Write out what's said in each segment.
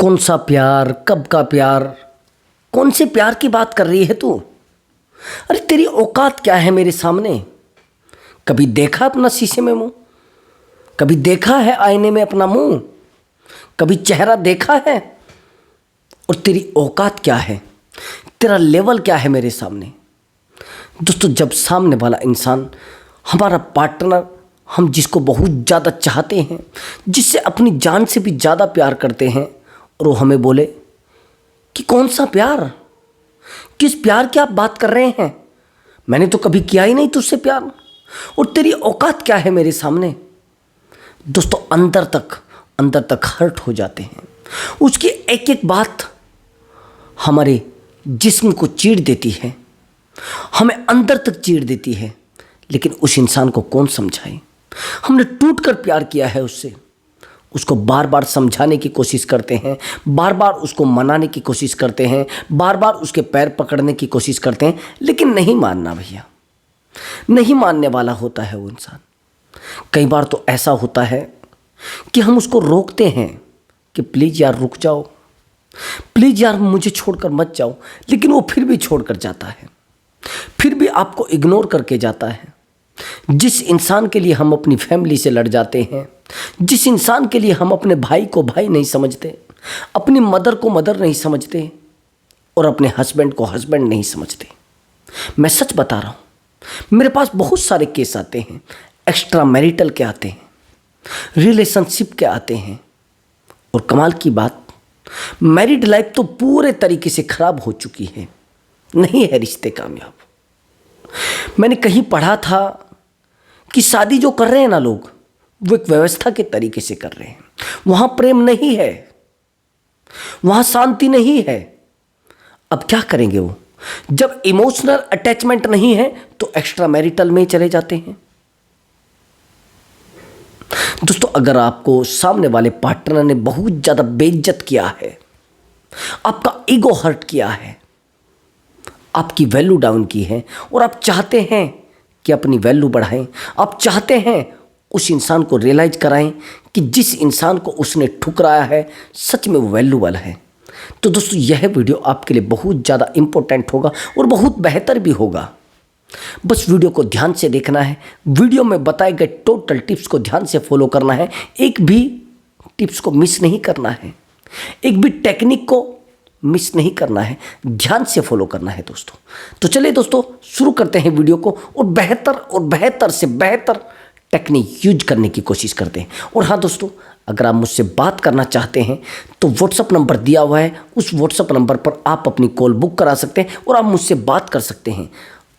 कौन सा प्यार, कब का प्यार, कौन से प्यार की बात कर रही है तू? अरे तेरी औकात क्या है मेरे सामने? कभी देखा अपना शीशे में मुंह? कभी देखा है आईने में अपना मुंह? कभी चेहरा देखा है? और तेरी औकात क्या है? तेरा लेवल क्या है मेरे सामने? दोस्तों, जब सामने वाला इंसान, हमारा पार्टनर, हम जिसको बहुत ज़्यादा चाहते हैं, जिससे अपनी जान से भी ज़्यादा प्यार करते हैं, और वो हमें बोले कि कौन सा प्यार, किस प्यार की आप बात कर रहे हैं, मैंने तो कभी किया ही नहीं तुझसे प्यार, और तेरी औकात क्या है मेरे सामने। दोस्तों, अंदर तक हर्ट हो जाते हैं। उसकी एक एक बात हमारे जिस्म को चीर देती है, हमें अंदर तक चीर देती है। लेकिन उस इंसान को कौन समझाए? हमने टूटकर प्यार किया है उससे। उसको बार बार समझाने की कोशिश करते हैं, बार बार उसको मनाने की कोशिश करते हैं, बार बार उसके पैर पकड़ने की कोशिश करते हैं, लेकिन नहीं मानना भैया, नहीं मानने वाला होता है वो इंसान। कई बार तो ऐसा होता है कि हम उसको रोकते हैं कि प्लीज़ यार रुक जाओ, प्लीज़ यार मुझे छोड़कर मत जाओ, लेकिन वो फिर भी छोड़कर जाता है, फिर भी आपको इग्नोर करके जाता है। जिस इंसान के लिए हम अपनी फैमिली से लड़ जाते हैं, जिस इंसान के लिए हम अपने भाई को भाई नहीं समझते, अपनी मदर को मदर नहीं समझते, और अपने हस्बैंड को हस्बैंड नहीं समझते, मैं सच बता रहा हूँ, मेरे पास बहुत सारे केस आते हैं, एक्स्ट्रा मैरिटल के आते हैं, रिलेशनशिप के आते हैं, और कमाल की बात, मैरिड लाइफ तो पूरे तरीके से खराब हो चुकी है, नहीं है रिश्ते कामयाब। मैंने कहीं पढ़ा था कि शादी जो कर रहे हैं ना लोग, वो एक व्यवस्था के तरीके से कर रहे हैं। वहाँ प्रेम नहीं है, वहाँ शांति नहीं है। अब क्या करेंगे वो? जब इमोशनल अटैचमेंट नहीं है तो एक्स्ट्रा मैरिटल में चले जाते हैं। दोस्तों, अगर आपको सामने वाले पार्टनर ने बहुत ज़्यादा बेइज्जत किया है, आपका ईगो हर्ट किया है, आपकी वैल्यू डाउन की है, और आप चाहते हैं कि अपनी वैल्यू बढ़ाएं, आप चाहते हैं उस इंसान को रियलाइज कराएं कि जिस इंसान को उसने ठुकराया है सच में वो वैल्यूबल है, तो दोस्तों यह वीडियो आपके लिए बहुत ज़्यादा इम्पोर्टेंट होगा और बहुत बेहतर भी होगा। बस वीडियो को ध्यान से देखना है, वीडियो में बताए गए टोटल टिप्स को ध्यान से फॉलो करना है, एक भी टिप्स को मिस नहीं करना है, एक भी टेक्निक को मिस नहीं करना है, ध्यान से फॉलो करना है दोस्तों। तो चलिए दोस्तों, शुरू करते हैं वीडियो को, और बेहतर से बेहतर टेक्निक यूज करने की कोशिश करते हैं। और हाँ दोस्तों, अगर आप मुझसे बात करना चाहते हैं तो व्हाट्सअप नंबर दिया हुआ है, उस व्हाट्सअप नंबर पर आप अपनी कॉल बुक करा सकते हैं और आप मुझसे बात कर सकते हैं।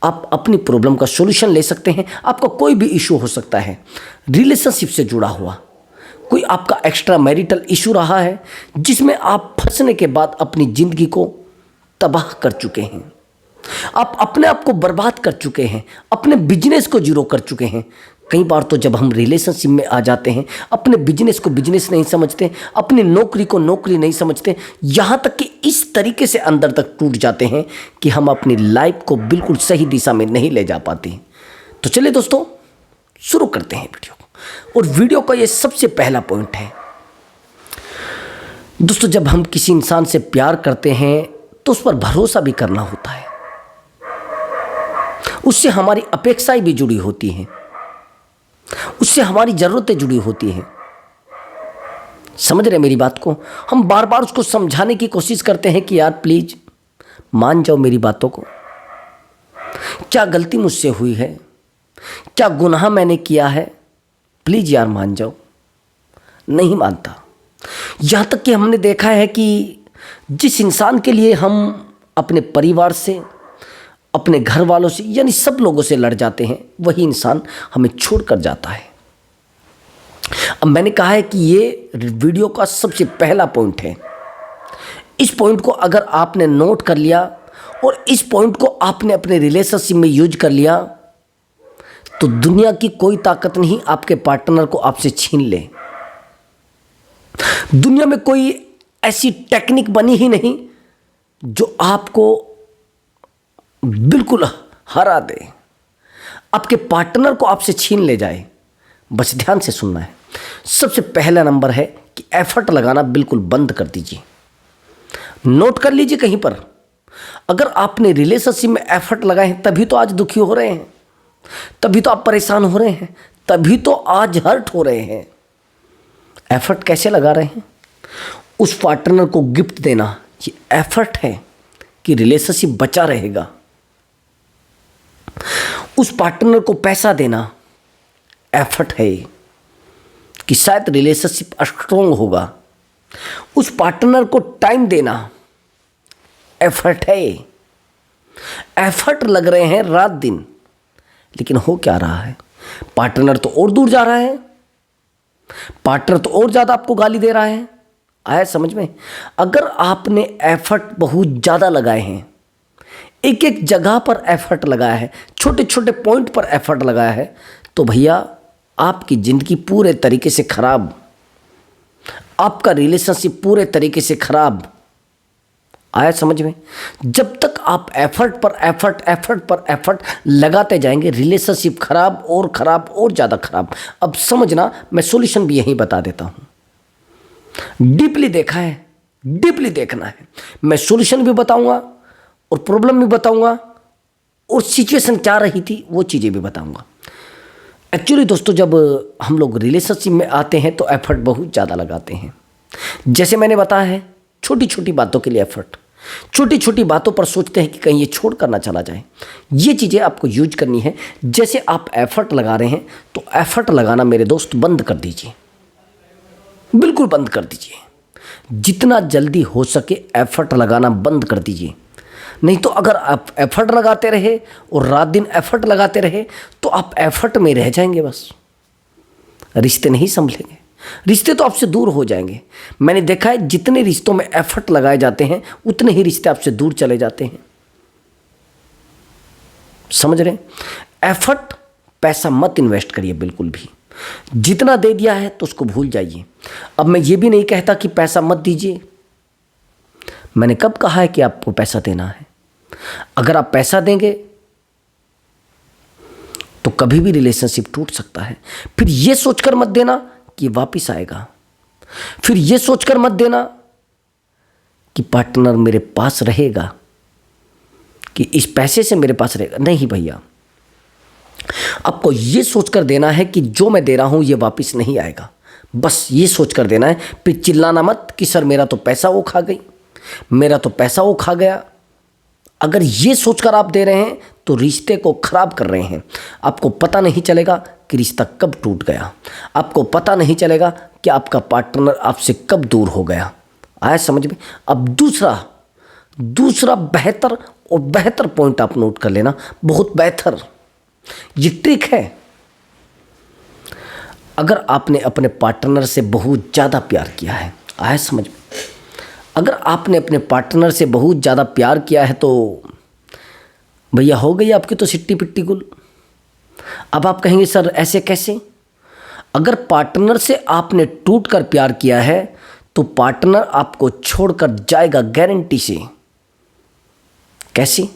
आप अपनी प्रॉब्लम का सॉल्यूशन ले सकते हैं। आपका कोई भी इशू हो सकता है, रिलेशनशिप से जुड़ा हुआ, कोई आपका एक्स्ट्रा मैरिटल इशू रहा है जिसमें आप फंसने के बाद अपनी ज़िंदगी को तबाह कर चुके हैं, आप अपने आप को बर्बाद कर चुके हैं, अपने बिजनेस को जीरो कर चुके हैं। कई बार तो जब हम रिलेशनशिप में आ जाते हैं, अपने बिजनेस को बिजनेस नहीं समझते, अपनी नौकरी को नौकरी नहीं समझते, यहाँ तक कि इस तरीके से अंदर तक टूट जाते हैं कि हम अपनी लाइफ को बिल्कुल सही दिशा में नहीं ले जा पाते। तो चलिए दोस्तों, शुरू करते हैं वीडियो को। और वीडियो का ये सबसे पहला पॉइंट है दोस्तों, जब हम किसी इंसान से प्यार करते हैं तो उस पर भरोसा भी करना होता है, उससे हमारी अपेक्षाएं भी जुड़ी होती हैं, उससे हमारी ज़रूरतें जुड़ी होती हैं। समझ रहे मेरी बात को? हम बार बार उसको समझाने की कोशिश करते हैं कि यार प्लीज़ मान जाओ मेरी बातों को, क्या गलती मुझसे हुई है, क्या गुनाह मैंने किया है, प्लीज़ यार मान जाओ। नहीं मानता। यहाँ तक कि हमने देखा है कि जिस इंसान के लिए हम अपने परिवार से, अपने घर वालों से, यानी सब लोगों से लड़ जाते हैं, वही इंसान हमें छोड़कर जाता है। अब मैंने कहा है कि ये वीडियो का सबसे पहला पॉइंट है। इस पॉइंट को अगर आपने नोट कर लिया और इस पॉइंट को आपने अपने रिलेशनशिप में यूज कर लिया तो दुनिया की कोई ताकत नहीं आपके पार्टनर को आपसे छीन ले। दुनिया में कोई ऐसी टेक्निक बनी ही नहीं जो आपको बिल्कुल हरा दे, आपके पार्टनर को आपसे छीन ले जाए। बस ध्यान से सुनना है। सबसे पहला नंबर है कि एफर्ट लगाना बिल्कुल बंद कर दीजिए। नोट कर लीजिए कहीं पर, अगर आपने रिलेशनशिप में एफर्ट लगाए हैं तभी तो आज दुखी हो रहे हैं, तभी तो आप परेशान हो रहे हैं, तभी तो आज हर्ट हो रहे हैं। एफर्ट कैसे लगा रहे हैं? उस पार्टनर को गिफ्ट देना ये एफर्ट है कि रिलेशनशिप बचा रहेगा। उस पार्टनर को पैसा देना एफर्ट है कि शायद रिलेशनशिप स्ट्रोंग होगा। उस पार्टनर को टाइम देना एफर्ट है। एफर्ट लग रहे हैं रात दिन, लेकिन हो क्या रहा है? पार्टनर तो और दूर जा रहा है, पार्टनर तो और ज़्यादा आपको गाली दे रहा है। आया समझ में? अगर आपने एफर्ट बहुत ज़्यादा लगाए हैं, एक एक जगह पर एफर्ट लगाया है, छोटे छोटे पॉइंट पर एफर्ट लगाया है, तो भैया आपकी ज़िंदगी पूरे तरीके से खराब, आपका रिलेशनशिप पूरे तरीके से खराब। आया समझ में? जब तक आप एफर्ट पर एफर्ट लगाते जाएंगे, रिलेशनशिप खराब और ख़राब और ज़्यादा खराब। अब समझना, मैं सॉल्यूशन भी यहीं बता देता हूँ। डीपली देखा है, डीपली देखना है। मैं सॉल्यूशन भी बताऊंगा और प्रॉब्लम भी बताऊंगा और सिचुएशन क्या रही थी वो चीज़ें भी बताऊंगा। एक्चुअली दोस्तों, जब हम लोग रिलेशनशिप में आते हैं तो एफर्ट बहुत ज़्यादा लगाते हैं। जैसे मैंने बताया है, छोटी छोटी बातों के लिए एफर्ट, छोटी छोटी बातों पर सोचते हैं कि कहीं ये छोड़ कर ना चला जाए। ये चीज़ें आपको यूज करनी है। जैसे आप एफर्ट लगा रहे हैं तो एफर्ट लगाना मेरे दोस्त बंद कर दीजिए, बिल्कुल बंद कर दीजिए। जितना जल्दी हो सके एफर्ट लगाना बंद कर दीजिए। नहीं तो अगर आप एफर्ट लगाते रहे और रात दिन एफर्ट लगाते रहे तो आप एफर्ट में रह जाएंगे, बस रिश्ते नहीं संभलेंगे, रिश्ते तो आपसे दूर हो जाएंगे। मैंने देखा है जितने रिश्तों में एफर्ट लगाए जाते हैं उतने ही रिश्ते आपसे दूर चले जाते हैं। समझ रहे? एफर्ट, पैसा मत इन्वेस्ट करिए बिल्कुल भी। जितना दे दिया है तो उसको भूल जाइए। अब मैं ये भी नहीं कहता कि पैसा मत दीजिए। मैंने कब कहा है कि आपको पैसा देना है? अगर आप पैसा देंगे तो कभी भी रिलेशनशिप टूट सकता है। फिर ये सोचकर मत देना कि वापस आएगा, फिर ये सोचकर मत देना कि पार्टनर मेरे पास रहेगा, कि इस पैसे से मेरे पास रहेगा। नहीं भैया, आपको ये सोचकर देना है कि जो मैं दे रहा हूं ये वापस नहीं आएगा। बस ये सोचकर देना है। फिर चिल्लाना मत कि सर मेरा तो पैसा वो खा गई, मेरा तो पैसा वो खा गया। अगर ये सोचकर आप दे रहे हैं तो रिश्ते को खराब कर रहे हैं। आपको पता नहीं चलेगा कि रिश्ता कब टूट गया, आपको पता नहीं चलेगा कि आपका पार्टनर आपसे कब दूर हो गया। आया समझ में? अब दूसरा बेहतर पॉइंट आप नोट कर लेना, बहुत बेहतर ये ट्रिक है। अगर आपने अपने पार्टनर से बहुत ज़्यादा प्यार किया है, आया समझ में? अगर आपने अपने पार्टनर से बहुत ज़्यादा प्यार किया है तो भैया हो गई आपकी तो सिट्टी पिट्टी गुल। अब आप कहेंगे सर ऐसे कैसे? अगर पार्टनर से आपने टूट कर प्यार किया है तो पार्टनर आपको छोड़कर जाएगा गारंटी से। कैसे?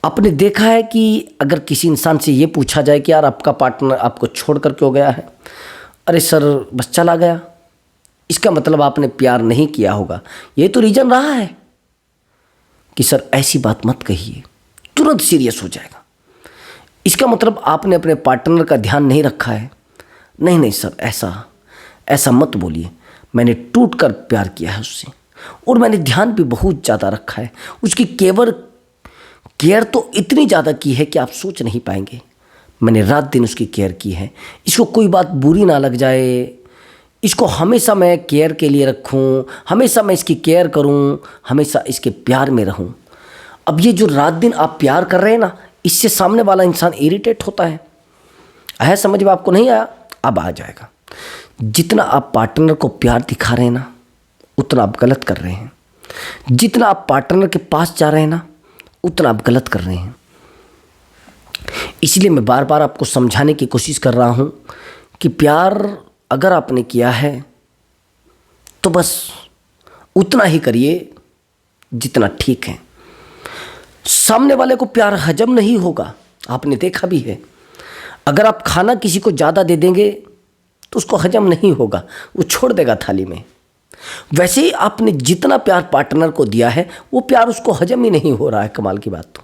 आपने देखा है कि अगर किसी इंसान से ये पूछा जाए कि यार आपका पार्टनर आपको छोड़कर क्यों गया है, अरे सर बस चला गया, इसका मतलब आपने प्यार नहीं किया होगा। ये तो रीज़न रहा है कि सर ऐसी बात मत कहिए, तुरंत सीरियस हो जाएगा। इसका मतलब आपने अपने पार्टनर का ध्यान नहीं रखा है। नहीं सर, ऐसा मत बोलिए। मैंने टूट कर प्यार किया है उससे और मैंने ध्यान भी बहुत ज़्यादा रखा है। उसकी केयर तो इतनी ज़्यादा की है कि आप सोच नहीं पाएंगे। मैंने रात दिन उसकी केयर की है। इसको कोई बात बुरी ना लग जाए, इसको हमेशा मैं केयर के लिए रखूं, हमेशा मैं इसकी केयर करूं, हमेशा इसके प्यार में रहूं। अब ये जो रात दिन आप प्यार कर रहे हैं ना, इससे सामने वाला इंसान इरिटेट होता है। आया समझ में? आपको नहीं आया? अब आ जाएगा। जितना आप पार्टनर को प्यार दिखा रहे हैं ना, उतना आप गलत कर रहे हैं। जितना आप पार्टनर के पास जा रहे हैं ना, उतना आप गलत कर रहे हैं। इसलिए मैं बार बार आपको समझाने की कोशिश कर रहा हूं कि प्यार अगर आपने किया है तो बस उतना ही करिए जितना ठीक है। सामने वाले को प्यार हजम नहीं होगा, आपने देखा भी है। अगर आप खाना किसी को ज़्यादा दे देंगे तो उसको हजम नहीं होगा, वो छोड़ देगा थाली में। वैसे ही आपने जितना प्यार पार्टनर को दिया है वो प्यार उसको हजम ही नहीं हो रहा है। कमाल की बात, तो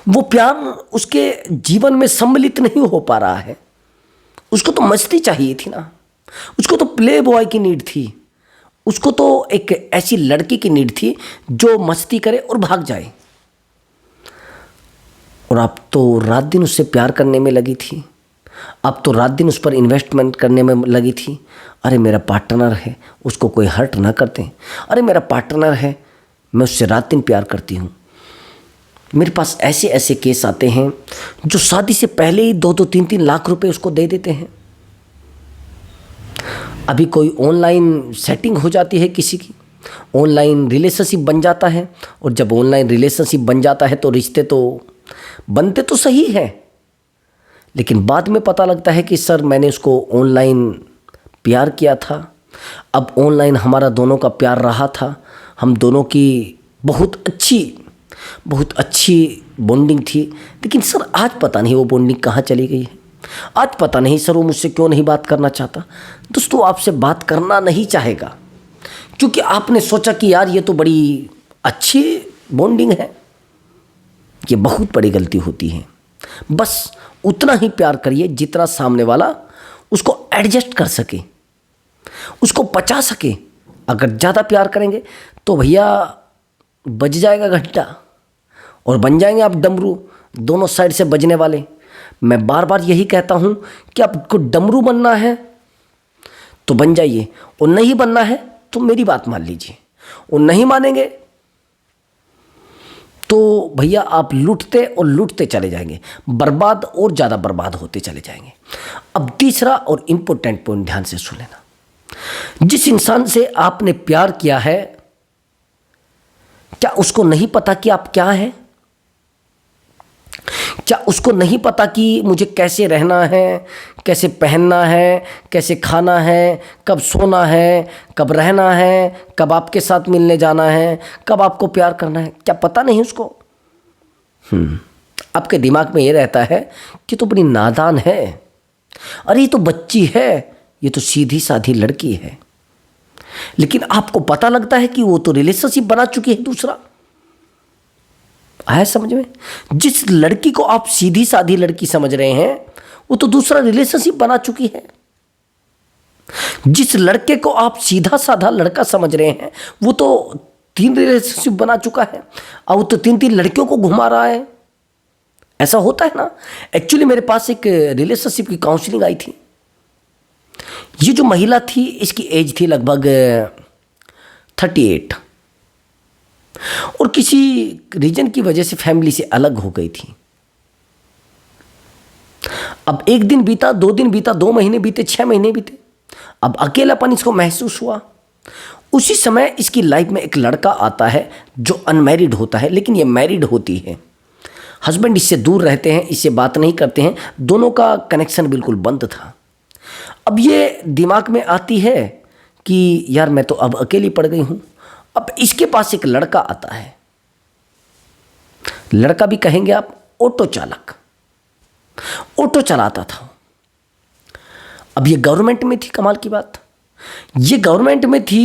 वो प्यार उसके जीवन में सम्मिलित नहीं हो पा रहा है। उसको तो मस्ती चाहिए थी ना, उसको तो प्ले बॉय की नीड थी, उसको तो एक ऐसी लड़की की नीड थी जो मस्ती करे और भाग जाए। और आप तो रात दिन उससे प्यार करने में लगी थी, आप तो रात दिन उस पर इन्वेस्टमेंट करने में लगी थी। अरे मेरा पार्टनर है, उसको कोई हर्ट ना करते। अरे मेरा पार्टनर है, मैं उससे रात दिन प्यार करती हूँ। मेरे पास ऐसे ऐसे केस आते हैं जो शादी से पहले ही 2-3 लाख रुपए उसको दे देते हैं। अभी कोई ऑनलाइन सेटिंग हो जाती है किसी की, ऑनलाइन रिलेशनशिप बन जाता है, और जब ऑनलाइन रिलेशनशिप बन जाता है तो रिश्ते तो बनते तो सही है, लेकिन बाद में पता लगता है कि सर मैंने उसको ऑनलाइन प्यार किया था, अब ऑनलाइन हमारा दोनों का प्यार रहा था, हम दोनों की बहुत अच्छी बॉन्डिंग थी, लेकिन सर आज पता नहीं वो बॉन्डिंग कहाँ चली गई है। आज पता नहीं सर वो मुझसे क्यों नहीं बात करना चाहता। दोस्तों, आपसे बात करना नहीं चाहेगा क्योंकि आपने सोचा कि यार ये तो बड़ी अच्छी बॉन्डिंग है। ये बहुत बड़ी गलती होती है। बस उतना ही प्यार करिए जितना सामने वाला उसको एडजस्ट कर सके, उसको पचा सके। अगर ज़्यादा प्यार करेंगे तो भैया बज जाएगा घंटा और बन जाएंगे आप डमरू, दोनों साइड से बजने वाले। मैं बार बार यही कहता हूँ कि आपको डमरू बनना है तो बन जाइए, और नहीं बनना है तो मेरी बात मान लीजिए, और नहीं मानेंगे तो भैया आप लूटते चले जाएंगे, बर्बाद और ज़्यादा बर्बाद होते चले जाएंगे। अब तीसरा और इम्पोर्टेंट पॉइंट ध्यान से सुन लेना। जिस इंसान से आपने प्यार किया है, क्या उसको नहीं पता कि आप क्या हैं? क्या उसको नहीं पता कि मुझे कैसे रहना है, कैसे पहनना है, कैसे खाना है, कब सोना है, कब रहना है, कब आपके साथ मिलने जाना है, कब आपको प्यार करना है? क्या पता नहीं उसको? आपके दिमाग में ये रहता है कि तो बड़ी नादान है, अरे ये तो बच्ची है, ये तो सीधी साधी लड़की है। लेकिन आपको पता लगता है कि वो तो रिलेशनशिप बना चुकी है दूसरा। आया समझ में? जिस लड़की को आप सीधी साधी लड़की समझ रहे हैं वो तो दूसरा रिलेशनशिप बना चुकी है। जिस लड़के को आप सीधा साधा लड़का समझ रहे हैं वो तो 3 रिलेशनशिप बना चुका है, और वो तो 3 लड़कियों को घुमा रहा है। ऐसा होता है ना। एक्चुअली मेरे पास एक रिलेशनशिप की काउंसलिंग आई थी। ये जो महिला थी इसकी एज थी लगभग 38, और किसी रीजन की वजह से फैमिली से अलग हो गई थी। अब 1 दिन बीता, 2 दिन बीता, 2 महीने बीते, 6 महीने बीते। अब अकेलापन इसको महसूस हुआ। उसी समय इसकी लाइफ में एक लड़का आता है जो अनमैरिड होता है, लेकिन ये मैरिड होती है। हस्बैंड इससे दूर रहते हैं, इससे बात नहीं करते हैं, दोनों का कनेक्शन बिल्कुल बंद था। अब ये दिमाग में आती है कि यार मैं तो अब अकेली पड़ गई हूँ। अब इसके पास एक लड़का आता है, लड़का भी कहेंगे आप ऑटो चालक, ऑटो चलाता था। अब ये गवर्नमेंट में थी, कमाल की बात, ये गवर्नमेंट में थी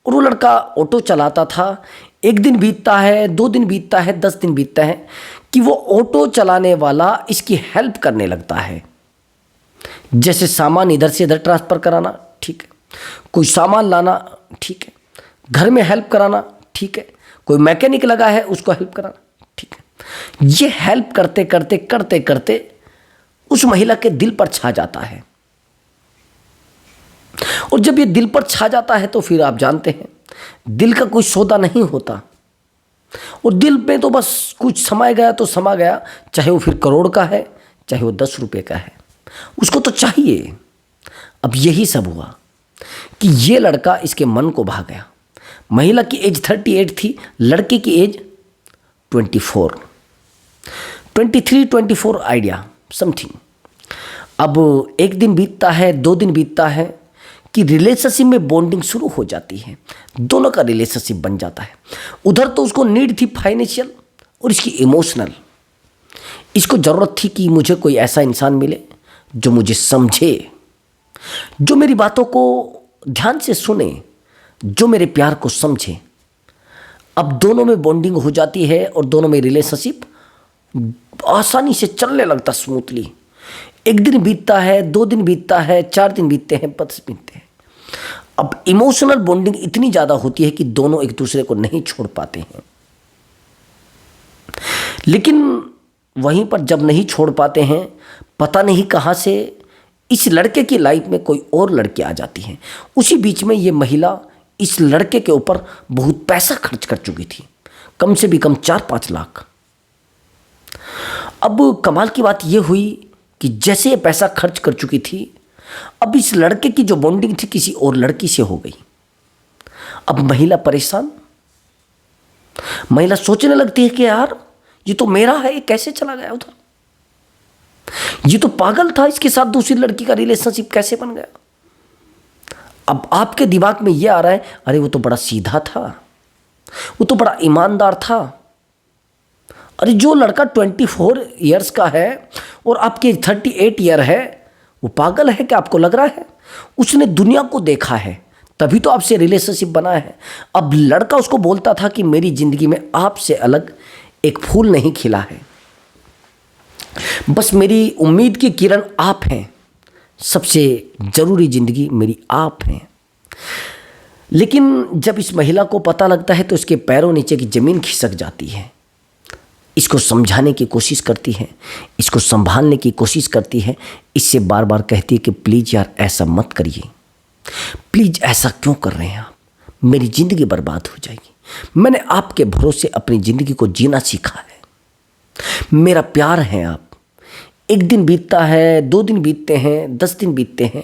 और वो लड़का ऑटो चलाता था। 1 दिन बीतता है, 2 दिन बीतता है, 10 दिन बीतता है कि वो ऑटो चलाने वाला इसकी हेल्प करने लगता है। जैसे सामान इधर से इधर ट्रांसफ़र कराना, ठीक है, कोई सामान लाना, ठीक है, घर में हेल्प कराना, ठीक है, कोई मैकेनिक लगा है उसको हेल्प कराना, ठीक है। ये हेल्प करते करते करते करते उस महिला के दिल पर छा जाता है, और जब ये दिल पर छा जाता है तो फिर आप जानते हैं दिल का कोई सौदा नहीं होता, और दिल में तो बस कुछ समाया गया तो समा गया, चाहे वो फिर करोड़ का है, चाहे वो 10 रुपये का है, उसको तो चाहिए। अब यही सब हुआ कि ये लड़का इसके मन को भा गया। महिला की एज 38 थी, लड़के की एज 24, 23, 24 आइडिया समथिंग। अब 1 दिन बीतता है, 2 दिन बीतता है कि रिलेशनशिप में बॉन्डिंग शुरू हो जाती है, दोनों का रिलेशनशिप बन जाता है। उधर तो उसको नीड थी फाइनेंशियल और इसकी इमोशनल। इसको ज़रूरत थी कि मुझे कोई ऐसा इंसान मिले जो मुझे समझे, जो मेरी बातों को ध्यान से सुने, जो मेरे प्यार को समझे। अब दोनों में बॉन्डिंग हो जाती है और दोनों में रिलेशनशिप आसानी से चलने लगता स्मूथली। एक दिन बीतता है, 2 दिन बीतता है, 4 दिन बीतते हैं, 5 बीतते हैं। अब इमोशनल बॉन्डिंग इतनी ज़्यादा होती है कि दोनों एक दूसरे को नहीं छोड़ पाते हैं। लेकिन वहीं पर जब नहीं छोड़ पाते हैं, पता नहीं कहाँ से इस लड़के की लाइफ में कोई और लड़की आ जाती है। उसी बीच में ये महिला इस लड़के के ऊपर बहुत पैसा खर्च कर चुकी थी, कम से भी कम 4-5 लाख। अब कमाल की बात यह हुई कि जैसे ये पैसा खर्च कर चुकी थी, अब इस लड़के की जो बॉन्डिंग थी किसी और लड़की से हो गई। अब महिला परेशान, महिला सोचने लगती है कि यार ये तो मेरा है, ये कैसे चला गया उधर, ये तो पागल था, इसके साथ दूसरी लड़की का रिलेशनशिप कैसे बन गया। अब आपके दिमाग में ये आ रहा है, अरे वो तो बड़ा सीधा था, वो तो बड़ा ईमानदार था। अरे जो लड़का 24 इयर्स का है और आपके 38 ईयर है, वो पागल है क्या आपको लग रहा है? उसने दुनिया को देखा है, तभी तो आपसे रिलेशनशिप बना है। अब लड़का उसको बोलता था कि मेरी ज़िंदगी में आपसे अलग एक फूल नहीं खिला है, बस मेरी उम्मीद की किरण आप हैं, सबसे ज़रूरी ज़िंदगी मेरी आप हैं। लेकिन जब इस महिला को पता लगता है तो इसके पैरों नीचे की ज़मीन खिसक जाती है। इसको समझाने की कोशिश करती है, इसको संभालने की कोशिश करती है, इससे बार बार कहती है कि प्लीज़ यार ऐसा मत करिए, प्लीज़ ऐसा क्यों कर रहे हैं आप, मेरी ज़िंदगी बर्बाद हो जाएगी। मैंने आपके भरोसे अपनी ज़िंदगी को जीना सीखा है, मेरा प्यार है आप। एक दिन बीतता है, 2 दिन बीतते हैं, 10 दिन बीतते हैं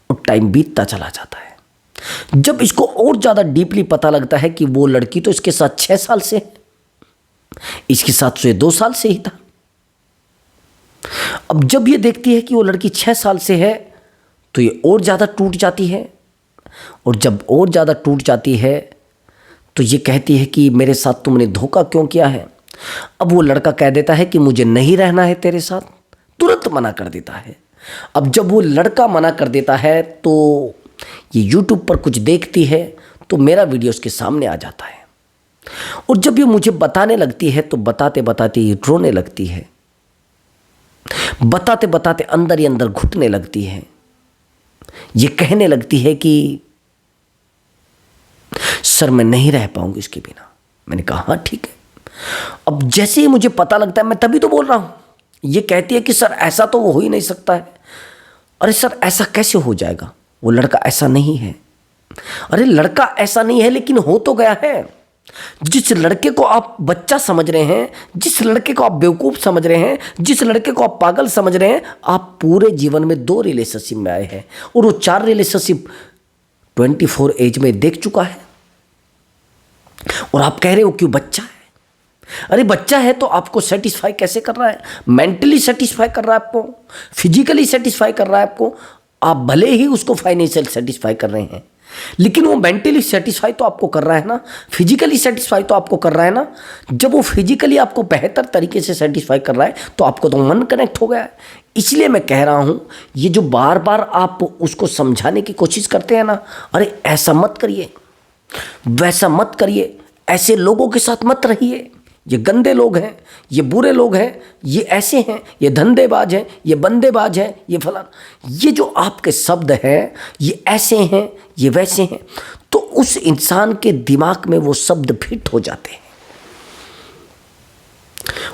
और टाइम बीतता चला जाता है। जब इसको और ज़्यादा डीपली पता लगता है कि वो लड़की तो इसके साथ 6 साल से है, इसके साथ तो ये 2 साल से ही था। अब जब ये देखती है कि वो लड़की 6 साल से है तो ये और ज़्यादा टूट जाती है, और जब और ज़्यादा टूट जाती है तो ये कहती है कि मेरे साथ तुमने धोखा क्यों किया है। अब वो लड़का कह देता है कि मुझे नहीं रहना है तेरे साथ, तुरंत मना कर देता है। अब जब वो लड़का मना कर देता है तो ये YouTube पर कुछ देखती है तो मेरा वीडियो उसके सामने आ जाता है, और जब ये मुझे बताने लगती है तो बताते बताते ये रोने लगती है, बताते बताते अंदर ही अंदर घुटने लगती है। ये कहने लगती है कि सर मैं नहीं रह पाऊंगी इसके बिना। मैंने कहा हाँ ठीक है। अब जैसे ही मुझे पता लगता है, मैं तभी तो बोल रहा हूं, ये कहती है कि सर ऐसा तो वो हो ही नहीं सकता है। अरे सर ऐसा कैसे हो जाएगा, वो लड़का ऐसा नहीं है। अरे लड़का ऐसा नहीं है लेकिन हो तो गया है। जिस लड़के को आप बच्चा समझ रहे हैं, जिस लड़के को आप बेवकूफ़ समझ रहे हैं, जिस लड़के को आप पागल समझ रहे हैं, आप पूरे जीवन में 2 रिलेशनशिप में आए हैं और वो 4 रिलेशनशिप 24 एज में देख चुका है, और आप कह रहे हो क्यों बच्चा है। अरे बच्चा है तो आपको सेटिस्फाई कैसे कर रहा है? मेंटली सेटिस्फाई कर रहा है आपको, फिजिकली सेटिस्फाई कर रहा है आपको। आप भले ही उसको फाइनेंशियल सेटिस्फाई कर रहे हैं, लेकिन वो मेंटली सेटिस्फाई तो आपको कर रहा है ना, फिजिकली सेटिस्फाई तो आपको कर रहा है ना। जब वो फिजिकली आपको बेहतर तरीके से सेटिस्फाई कर रहा है तो आपको तो मन कनेक्ट हो गया है। इसलिए मैं कह रहा हूँ, ये जो बार बार आप उसको समझाने की कोशिश करते हैं ना, अरे ऐसा मत करिए, वैसा मत करिए, ऐसे लोगों के साथ मत रहिए, ये गंदे लोग हैं, ये बुरे लोग हैं, ये ऐसे हैं, ये धंधेबाज हैं, ये बंदेबाज हैं, ये फलाना, ये जो आपके शब्द हैं, ये ऐसे हैं, ये वैसे हैं, तो उस इंसान के दिमाग में वो शब्द फिट हो जाते हैं,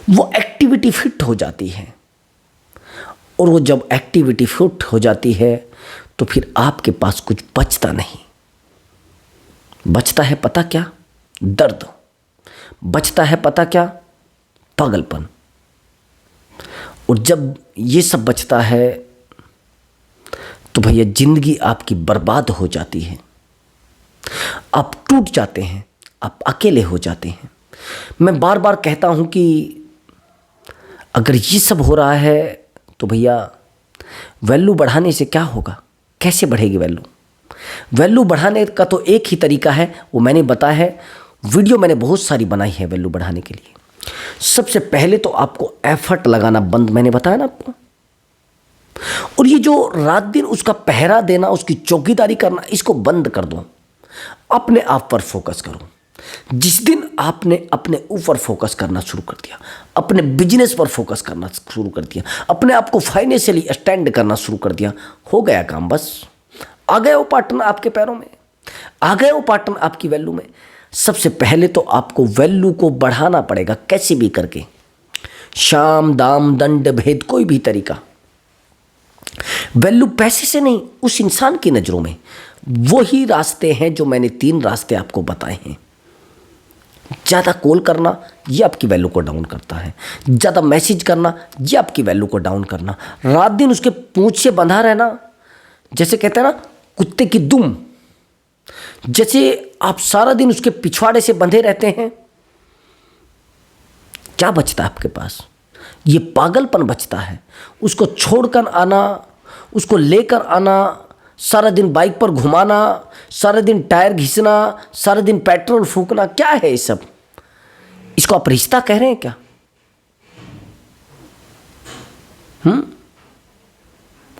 वो एक्टिविटी फिट हो जाती है। और वो जब एक्टिविटी फिट हो जाती है तो फिर आपके पास कुछ बचता नहीं। बचता है पता क्या? दर्द। बचता है पता क्या? पागलपन। और जब ये सब बचता है तो भैया ज़िंदगी आपकी बर्बाद हो जाती है, आप टूट जाते हैं, आप अकेले हो जाते हैं। मैं बार बार कहता हूँ कि अगर ये सब हो रहा है तो भैया वैल्यू बढ़ाने से क्या होगा? कैसे बढ़ेगी वैल्यू? वैल्यू बढ़ाने का तो एक ही तरीका है, वो मैंने बताया है, वीडियो मैंने बहुत सारी बनाई है वैल्यू बढ़ाने के लिए। सबसे पहले तो आपको एफर्ट लगाना बंद, मैंने बताया ना आपको, और ये जो रात दिन उसका पहरा देना, उसकी चौकीदारी करना, इसको बंद कर दो। अपने आप पर फोकस करो। जिस दिन आपने अपने ऊपर फोकस करना शुरू कर दिया, अपने बिजनेस पर फोकस करना शुरू कर दिया, अपने आप को फाइनेंशियली स्टैंड करना शुरू कर दिया, हो गया काम। बस आ गए वो पार्टनर आपके पैरों में, आ गए वो पार्टनर आपकी वैल्यू में। सबसे पहले तो आपको वैल्यू को बढ़ाना पड़ेगा, कैसे भी करके, शाम दाम दंड भेद कोई भी तरीका। वैल्यू पैसे से नहीं, उस इंसान की नज़रों में। वही रास्ते हैं जो मैंने 3 रास्ते आपको बताए हैं। ज़्यादा कॉल करना ये आपकी वैल्यू को डाउन करता है, ज़्यादा मैसेज करना ये आपकी वैल्यू को डाउन करना, रात दिन उसके पूंछ से बंधा रहना, जैसे कहते हैं ना कुत्ते की दुम, जैसे आप सारा दिन उसके पिछवाड़े से बंधे रहते हैं, क्या बचता है आपके पास? ये पागलपन बचता है। उसको छोड़कर आना, उसको लेकर आना, सारा दिन बाइक पर घुमाना, सारा दिन टायर घिसना, सारा दिन पेट्रोल फूकना, क्या है ये सब? इसको आप रिश्ता कह रहे हैं क्या?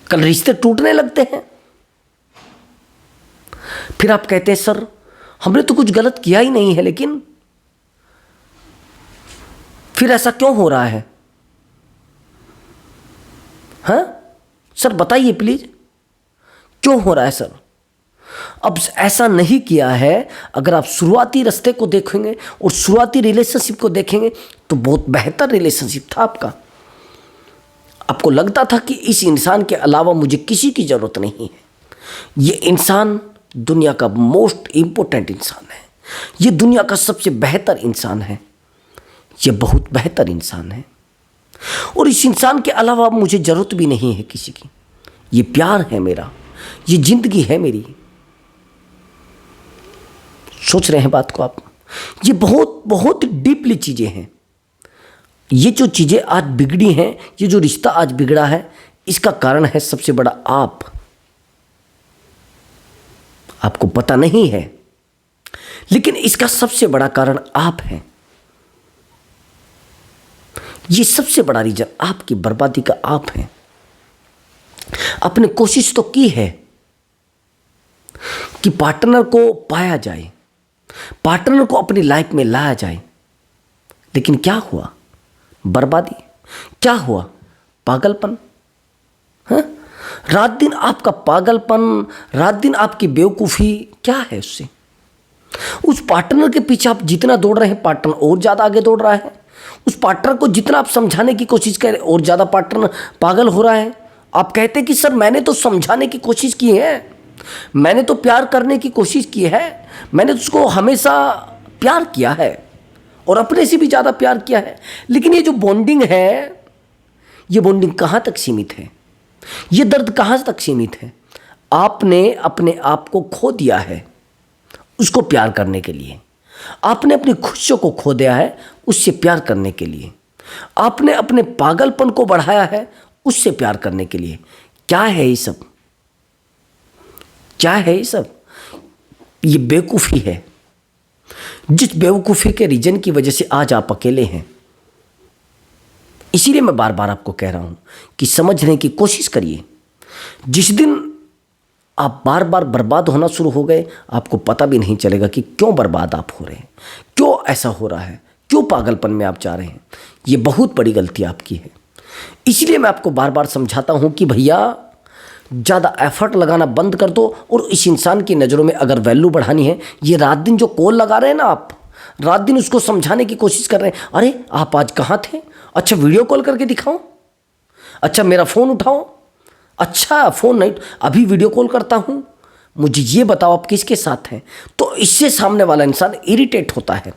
कल रिश्ते टूटने लगते हैं, फिर आप कहते हैं सर हमने तो कुछ गलत किया ही नहीं है, लेकिन फिर ऐसा क्यों हो रहा है? हाँ सर बताइए प्लीज, क्यों हो रहा है सर? अब ऐसा नहीं किया है। अगर आप शुरुआती रास्ते को देखेंगे और शुरुआती रिलेशनशिप को देखेंगे तो बहुत बेहतर रिलेशनशिप था आपका। आपको लगता था कि इस इंसान के अलावा मुझे किसी की ज़रूरत नहीं है, ये इंसान दुनिया का मोस्ट इम्पोर्टेंट इंसान है, ये दुनिया का सबसे बेहतर इंसान है, ये बहुत बेहतर इंसान है, और इस इंसान के अलावा मुझे ज़रूरत भी नहीं है किसी की। ये प्यार है मेरा, ये ज़िंदगी है मेरी। सोच रहे हैं बात को आप? ये बहुत बहुत डीपली चीज़ें हैं। ये जो चीज़ें आज बिगड़ी हैं, ये जो रिश्ता आज बिगड़ा है, इसका कारण है सबसे बड़ा आपको पता नहीं है, लेकिन इसका सबसे बड़ा कारण आप हैं। ये सबसे बड़ा रीजन आपकी बर्बादी का आप हैं। आपने कोशिश तो की है कि पार्टनर को पाया जाए, पार्टनर को अपनी लाइफ में लाया जाए, लेकिन क्या हुआ? बर्बादी। क्या हुआ? पागलपन। हाँ? रात दिन आपका पागलपन, रात दिन आपकी बेवकूफ़ी, क्या है उससे? उस पार्टनर के पीछे आप जितना दौड़ रहे हैं, पार्टनर और ज़्यादा आगे दौड़ रहा है। उस पार्टनर को जितना आप समझाने की कोशिश कर रहे हैं, और ज़्यादा पार्टनर पागल हो रहा है। आप कहते हैं कि सर मैंने तो समझाने की कोशिश की है, मैंने तो प्यार करने की कोशिश की है, मैंने उसको हमेशा प्यार किया है और अपने से भी ज़्यादा प्यार किया है, लेकिन ये जो बॉन्डिंग है, ये बॉन्डिंग कहाँ तक सीमित है? ये दर्द कहाँ तक सीमित है? आपने अपने आप को खो दिया है उसको प्यार करने के लिए, आपने अपनी खुशियों को खो दिया है उससे प्यार करने के लिए, आपने अपने पागलपन को बढ़ाया है उससे प्यार करने के लिए। क्या है ये सब? क्या है ये सब? ये बेवकूफ़ी है, जिस बेवकूफ़ी के रीजन की वजह से आज आप अकेले हैं। इसीलिए मैं बार बार आपको कह रहा हूं कि समझने की कोशिश करिए। जिस दिन आप बार बार बर्बाद होना शुरू हो गए, आपको पता भी नहीं चलेगा कि क्यों बर्बाद आप हो रहे हैं, क्यों ऐसा हो रहा है, क्यों पागलपन में आप जा रहे हैं। ये बहुत बड़ी गलती आपकी है। इसलिए मैं आपको बार बार समझाता हूं कि भैया ज़्यादा एफर्ट लगाना बंद कर दो, और इस इंसान की नज़रों में अगर वैल्यू बढ़ानी है, ये रात दिन जो कॉल लगा रहे हैं ना, आप रात दिन उसको समझाने की कोशिश कर रहे हैं, अरे आप आज कहाँ थे, अच्छा वीडियो कॉल करके दिखाओ, अच्छा मेरा फ़ोन उठाओ, अच्छा फ़ोन नहीं अभी वीडियो कॉल करता हूँ, मुझे ये बताओ आप किसके साथ हैं। तो इससे सामने वाला इंसान इरिटेट होता है।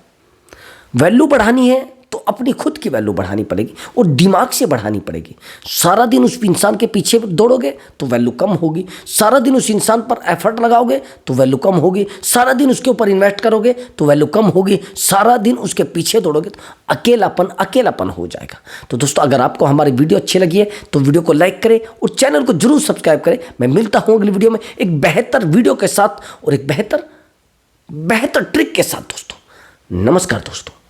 वैल्यू बढ़ानी है तो अपनी खुद की वैल्यू बढ़ानी पड़ेगी और दिमाग से बढ़ानी पड़ेगी। सारा दिन उस इंसान के पीछे दौड़ोगे तो वैल्यू कम होगी, सारा दिन उस इंसान पर एफर्ट लगाओगे तो वैल्यू कम होगी, सारा दिन उसके ऊपर इन्वेस्ट करोगे तो वैल्यू कम होगी, सारा दिन उसके पीछे दौड़ोगे तो अकेलापन हो जाएगा। तो दोस्तों, अगर आपको हमारी वीडियो अच्छी लगी है तो वीडियो को लाइक करें और चैनल को जरूर सब्सक्राइब करें। मैं मिलता हूँ अगली वीडियो में एक बेहतर वीडियो के साथ और एक बेहतर ट्रिक के साथ। दोस्तों नमस्कार दोस्तों।